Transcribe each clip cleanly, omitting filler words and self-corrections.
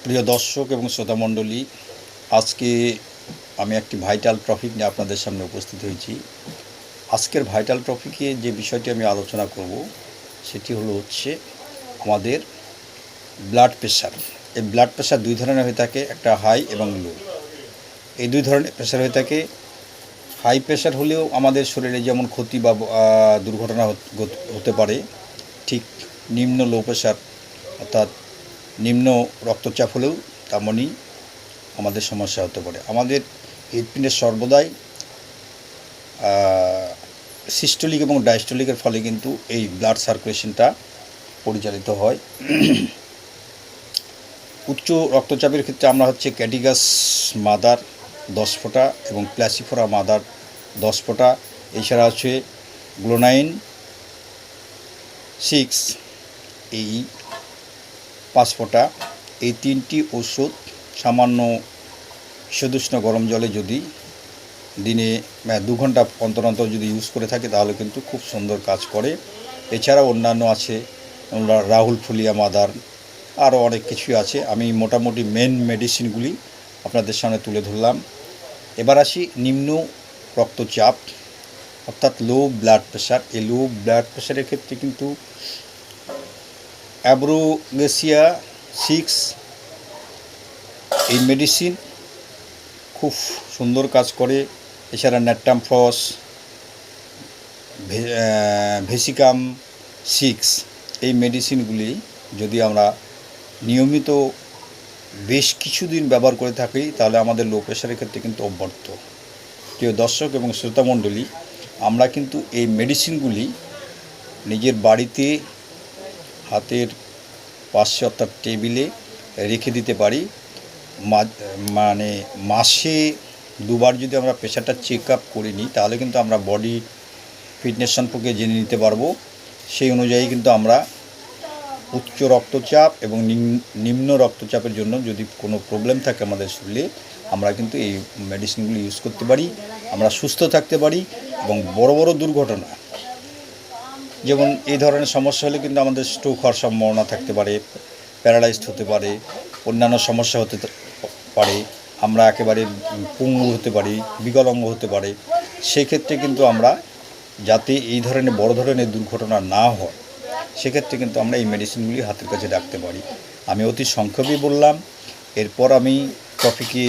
প্রিয় দর্শক এবং শ্রোতামণ্ডলী, আজকে আমি একটি ভাইটাল টপিক নিয়ে আপনাদের সামনে উপস্থিত হয়েছি। আজকের ভাইটাল টপিকে যে বিষয়টি আমি আলোচনা করব সেটি হচ্ছে আমাদের ব্লাড প্রেশার। এই ব্লাড প্রেশার দুই ধরনের হয়ে থাকে, একটা হাই এবং লো। এই দুই ধরনের প্রেশার হয়ে থাকে। হাই প্রেশার হলেও আমাদের শরীরে যেমন ক্ষতি বা দুর্ঘটনা হতে পারে, ঠিক নিম্ন লো প্রেশার অর্থাৎ নিম্ন রক্তচাপ হলেও তেমনই আমাদের সমস্যা হতে পারে। আমাদের হৃৎপিণ্ডের সর্বদাই সিস্টোলিক এবং ডায়াস্টোলিকের ফলে কিন্তু এই ব্লাড সার্কুলেশনটা পরিচালিত হয়। উচ্চ রক্তচাপের ক্ষেত্রে আমরা ক্যাটিগাস মাদার 10 ফোঁটা এবং প্ল্যাসিফোরা মাদার 10 ফোঁটা, এছাড়া গ্লোনাইন 6 এই 5 ফোঁটা, এই তিনটি ওষুধ সামান্য সুদুষ্ণ গরম জলে যদি দিনে 2 ঘন্টা অন্তর অন্তর যদি ইউজ করে থাকে তাহলে কিন্তু খুব সুন্দর কাজ করে। এছাড়াও অন্যান্য আছে, রাহুল ফুলিয়া মাদার, আরও অনেক কিছু আছে। আমি মোটামুটি মেন মেডিসিনগুলি আপনাদের সামনে তুলে ধরলাম। এবার আসি নিম্ন রক্তচাপ অর্থাৎ লো ব্লাড প্রেশার। এই লো ব্লাড প্রেশারের ক্ষেত্রে কিন্তু অ্যাব্রোগেসিয়া 6 এই মেডিসিন খুব সুন্দর কাজ করে। এছাড়া ন্যাট্টামফ্রস, ভেসিকাম 6 এই মেডিসিনগুলি যদি আমরা নিয়মিত বেশ কিছুদিন ব্যবহার করে থাকি তাহলে আমাদের লো প্রেশারের ক্ষেত্রে কিন্তু অব্যর্থ। প্রিয় দর্শক এবং শ্রোতামণ্ডলী, আমরা কিন্তু এই মেডিসিনগুলি নিজের বাড়িতে হাতের পাশে অর্থাৎ টেবিলে রেখে দিতে পারি। মানে মাসে 2 বার যদি আমরা প্রেশারটা চেক আপ করে নিই তাহলে কিন্তু আমরা বডি ফিটনেস সম্পর্কে জেনে নিতে পারবো। সেই অনুযায়ী কিন্তু আমরা উচ্চ রক্তচাপ এবং নিম্ন রক্তচাপের জন্য যদি কোনো প্রবলেম থাকে আমাদের শরীরে, আমরা কিন্তু এই মেডিসিনগুলি ইউজ করতে পারি, আমরা সুস্থ থাকতে পারি। এবং বড় বড় দুর্ঘটনা যেমন এই ধরনের সমস্যা হলে কিন্তু আমাদের স্ট্রোক হওয়ার সম্ভাবনা থাকতে পারে, প্যারালাইজড হতে পারে, অন্যান্য সমস্যা হতে পারে, আমরা একেবারে পঙ্গু হতে পারি, বিকলাঙ্গ হতে পারে। সেক্ষেত্রে কিন্তু আমরা যাতে এই ধরনের বড় ধরনের দুর্ঘটনা না হয় সেক্ষেত্রে কিন্তু আমরা এই মেডিসিনগুলি হাতের কাছে রাখতে পারি। আমি অতি সংক্ষেপে বললাম। এরপর আমি টপিকে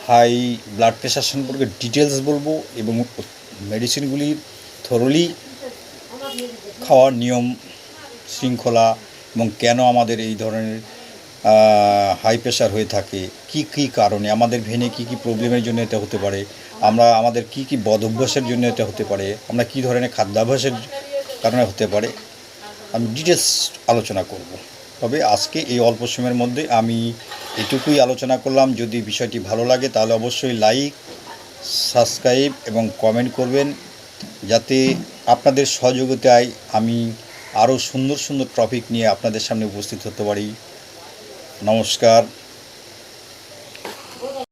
হাই ব্লাড প্রেশার সম্পর্কে ডিটেলস বলবো এবং মেডিসিনগুলির থরলি খাওয়ার নিয়ম শৃঙ্খলা এবং কেন আমাদের এই ধরনের হাই প্রেশার হয়ে থাকে, কি কি কারণে, আমাদের ভেনে কি কি প্রবলেমের জন্য এটা হতে পারে, আমাদের কি কি বদ অভ্যাসের জন্য এটা হতে পারে, আমরা কি ধরনের খাদ্যাভ্যাসের কারণে হতে পারে, আমি ডিটেলস আলোচনা করব। তবে আজকে এই অল্প সময়ের মধ্যে আমি এটুকুই আলোচনা করলাম। যদি বিষয়টি ভালো লাগে তাহলে অবশ্যই লাইক, সাবস্ক্রাইব এবং কমেন্ট করবেন, যাতে আপনাদের সহযোগিতায় আমি আরও সুন্দর সুন্দর টপিক নিয়ে আপনাদের সামনে উপস্থিত হতে পারি। নমস্কার।